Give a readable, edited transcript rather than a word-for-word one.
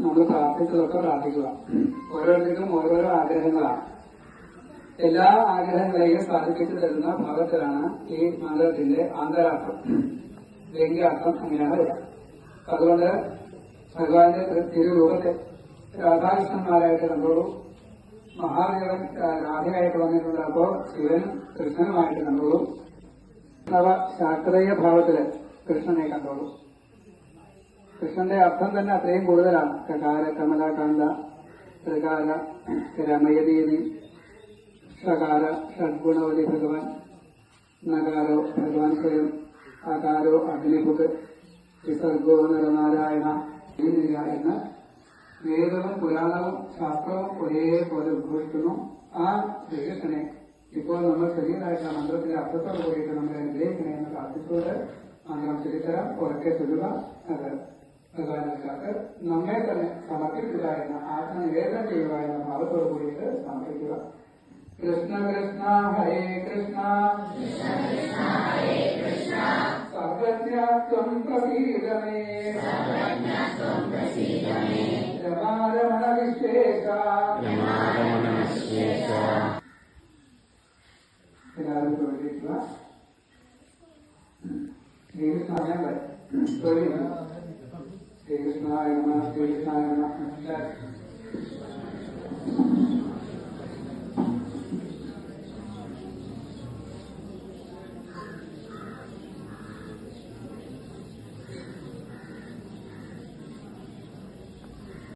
നമ്മൾ പ്രാർത്ഥിച്ചതൊക്കെ പ്രാർത്ഥിക്കുക. ഓരോരുത്തർക്കും ഓരോരോ ആഗ്രഹങ്ങളാണ്. എല്ലാ ആഗ്രഹങ്ങളെയും സാധിപ്പിച്ചു തരുന്ന ഭാഗത്തിലാണ് ഈ മന്ത്രത്തിന്റെ ആന്തരാർത്ഥം, വ്യംഗ്യാർത്ഥം അങ്ങനെയാണ് വരിക. അതുകൊണ്ട് ഭഗവാന്റെ തിരുരൂപത്തെ രാധാകൃഷ്ണന്മാരായിട്ട് കണ്ടോളൂ. മഹാദേവൻ രാധയായിട്ട് വന്നിട്ടുണ്ട്. അപ്പോ ശിവനും കൃഷ്ണനുമായിട്ട് കണ്ടോളൂ. ശാസ്ത്രീയ ഭാവത്തില് കൃഷ്ണനെ കണ്ടോളൂ. കൃഷ്ണന്റെ അർത്ഥം തന്നെ അത്രയും കൂടുതലാണ്. കകാര കമലാകാന്ത ത്രികാര രമയതീതി ഷകാര ഷഡ്ഗുണവതി ഭഗവാൻ നകാരോ ഭഗവാൻ സ്വയം ആകാരോ അഗ്നിഭുക്ക് വിസർഗോ നരനാരായണ എന്ന് വേദവും പുരാണവും ശാസ്ത്രവും ഒരേപോലെ ഉദ്ഘോഷിക്കുന്നു. ആ ശ്രീകൃഷ്ണനെ ഇപ്പോൾ നമ്മൾ ശരിയായിട്ടുള്ള മന്ത്രത്തിന്റെ അർത്ഥത്തോട് കൂടിയിട്ട് നമ്മളെ അനുഗ്രഹിക്കണേ എന്ന് പ്രാർത്ഥിച്ചുകൊണ്ട് മന്ത്രം ചരിത്രം ഉറക്കെ ചൊല്ലുക. അത് ഭഗവാനക്കാർക്ക് നമ്മെ തന്നെ സമർപ്പിക്കുക എന്ന ആത്മനിവേദനം ചെയ്യുക എന്ന ഭാവത്തോട് കൂടിയിട്ട് സമർപ്പിക്കുക. കൃഷ്ണ കൃഷ്ണ ഹരേ കൃഷ്ണ സർവജ്ഞാത്വം പ്രസീദമേ രമാരമണ വിശേഷ. എല്ലാവരും ചോദിക്കുക. ശ്രീകൃഷ്ണ ശ്രീകൃഷ്ണായ നമഃ ശ്രീകൃഷ്ണായ നമഃ.